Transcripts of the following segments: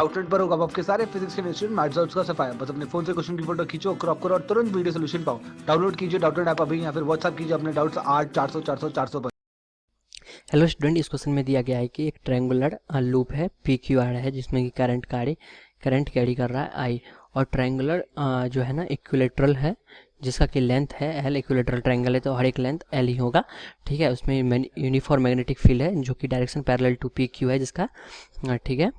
Outlet पर होगा आपके सारे फिजिक्स के इंस्टीट्यूट मैथ्स और उसका सफाया। बस अपने फोन से क्वेश्चन की फोटो खींचो, क्रॉप करो और तुरंत वीडियो सोल्यूशन पाओ। डाउनलोड कीजिए डाउटनेट ऐप अभी या फिर व्हाट्सएप कीजिए अपने डाउट्स 8 400 400 400 पर। हेलो स्टूडेंट, इस क्वेश्चन में दिया गया है कि एक ट्रायंगुलर लूप है पी क्यू आर है जिसमें कि करंट कैरी कर रहा है आई, और ट्रायंगुलर जो है ना इक्विलेटरल है जिसका कि लेंथ है एल। इक्विलेटरल ट्रायंगल है तो हर एक लेंथ एल ही होगा, ठीक है। उसमें यूनिफॉर्म मैग्नेटिक फील्ड है जो कि direction parallel to P Q है जिसका, ठीक है।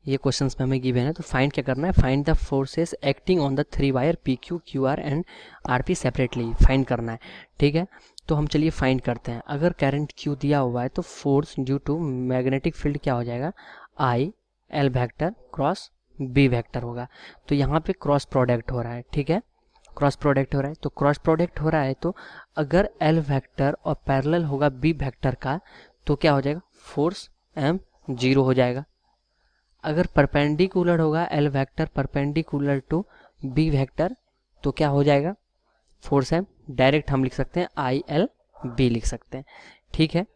ये क्वेश्चंस में हमें गिवन है तो फाइंड क्या करना है, find the forces acting on the three wire P Q Q R and R P separately, find करना है, ठीक है। तो हम चलिए फाइंड करते हैं। अगर करंट क्यू दिया हुआ है तो force due to magnetic field क्या हो जाएगा, I L vector cross B vector होगा। तो यहाँ पे क्रॉस प्रोडक्ट हो रहा है, ठीक है, क्रॉस प्रोडक्ट हो रहा है। तो क्रॉस प्रोडक्ट हो रहा है तो अगर एल वेक्टर और पैरेलल होगा बी वेक्टर का तो क्या हो जाएगा, फोर्स एम जीरो हो जाएगा। अगर परपेंडिकुलर होगा L vector perpendicular to B vector तो क्या हो जाएगा, फोर्स एम डायरेक्ट हम लिख सकते हैं आई एल बी लिख सकते हैं, ठीक है।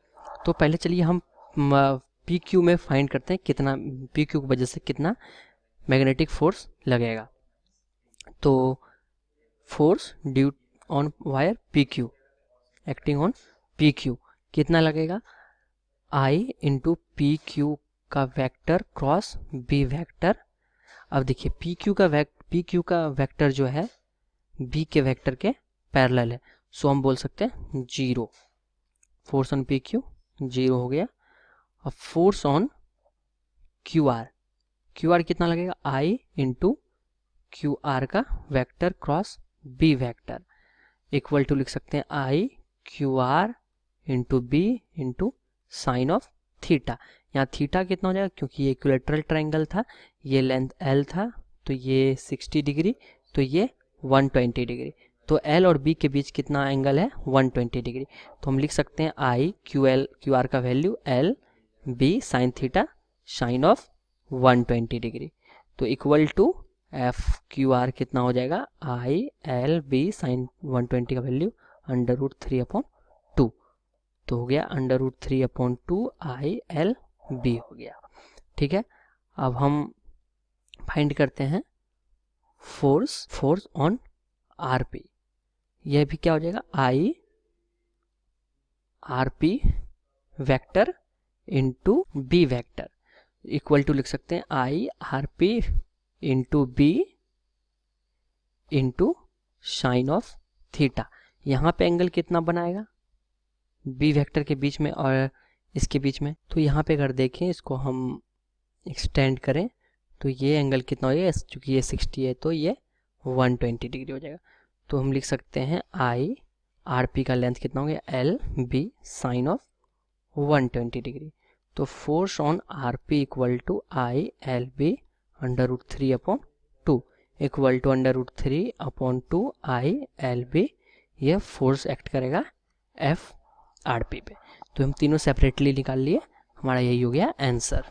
तो पहले चलिए हम पी क्यू में फाइंड करते हैं कितना पी क्यू की वजह से कितना मैग्नेटिक फोर्स लगेगा। तो force due on wire P Q acting on P Q कितना लगेगा, आई इंटू पी क्यू का वेक्टर क्रॉस बी वेक्टर। अब देखिए पी क्यू का वेक्टर जो है बी के वेक्टर के पैरेलल है, सो हम बोल सकते हैं zero. Force on P Q zero हो गया। अब फोर्स ऑन क्यू आर कितना लगेगा, आई इंटू क्यू आर का vector cross B vector equal to लिख सकते हैं I Q R into B into sine of theta. यहाँ थीटा कितना हो जाएगा, क्योंकि ये इक्विलेटरल ट्रायंगल था, ये लेंथ एल था तो ये 60 डिग्री, तो ये 120 डिग्री। तो एल और बी के बीच कितना एंगल है, 120 डिग्री। तो हम लिख सकते हैं आई क्यू आर का value L B sine theta sine of 120 degree. तो equal to F Q R कितना हो जाएगा, आई एल बी साइन 120 का वैल्यू √3/2। तो हो गया √3/2 आई एल बी हो गया, ठीक है। अब हम फाइंड करते हैं फोर्स ऑन आर पी। यह भी क्या हो जाएगा, I R P vector into B vector equal to लिख सकते हैं I R P into B into sine of theta. यहाँ पे एंगल कितना बनाएगा बी वेक्टर के बीच में और इसके बीच में। तो यहाँ पे अगर देखें इसको हम एक्सटेंड करें तो ये एंगल कितना हो जाएगा, चूँकि ये 60 है तो ये 120 डिग्री हो जाएगा। तो हम लिख सकते हैं आई आर पी का लेंथ कितना हो गया, L B sine of 120 degree. तो force on R P equal to I L B √3/2 equal to √3/2 I L B. यह फोर्स एक्ट करेगा एफ आर पी पे। तो हम तीनों सेपरेटली निकाल लिए, हमारा यही हो गया आंसर।